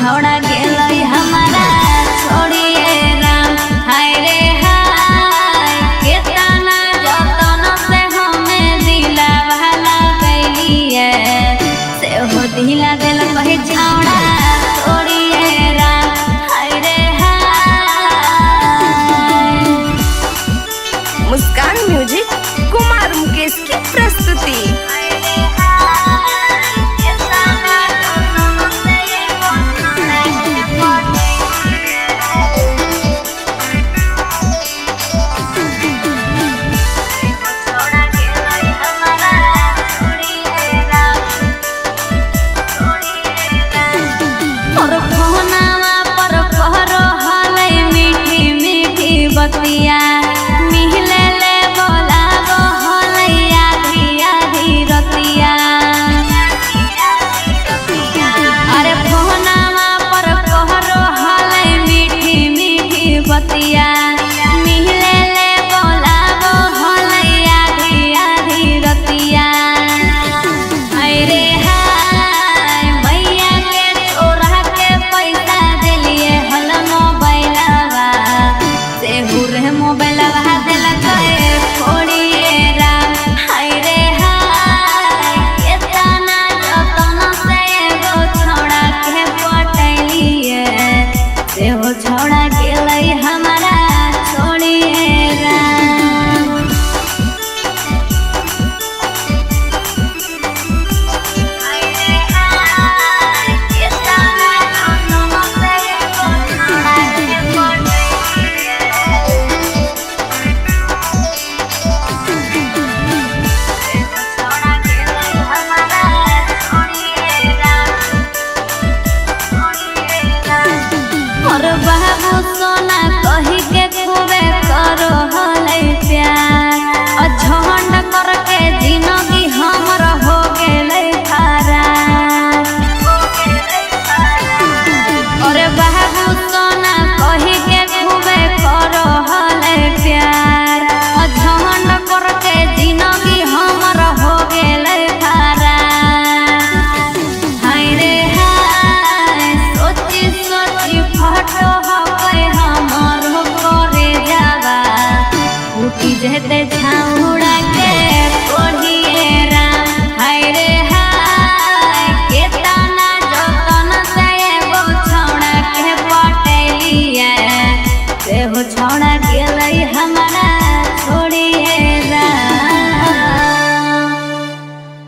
छौड़ा गेलै हमारा छोड़िए राम। हाय रे हाय केतना जतन से हमें दिला वाला कैलिए से हो दिला दिल कहे छौड़ा छोड़िए राम। हाय रे हाय। मुस्कान म्यूजिक कुमार मुकेश की प्रस्तुति। बतिया मिहिले ले बोलाबो होलैया धिया धीरतिया। अरे फोनावा पर कहरो हलै मीठी मीठी बतिया मिहिले ले बोलाबो होलैया धिया धीरतिया। अरे हाय भैया के चोरा के पैसा दिलिए हल मोबाइलवा से हुरे मोबाइलवा दिल कहे छोड़िए राम। हाय रे हाय केतना जतन से एगो छौड़ा के पटैलिए से हो छौड़ा गेलै हमारा छोड़िए राम। हाय रे हाय केतना जतन से एगो छौड़ा के पटैलिए और बाबू सोना कही के खूबे करो हलै प्यार। झंड करके जिंदगी हमर हो गेलै खराब। और बाबू सोना कही के खूबे करो हलै प्यार। झंड करके जिंदगी हमर हो गेलै खराब। हाय रे हाय सोची सोची फटो हकै हमर करे जावा उठी जेते छौड़ा के कोढ़िए राम। हाय रे हाय केतना जतन से एगो छौड़ा के पटैलिए से हो छौड़ा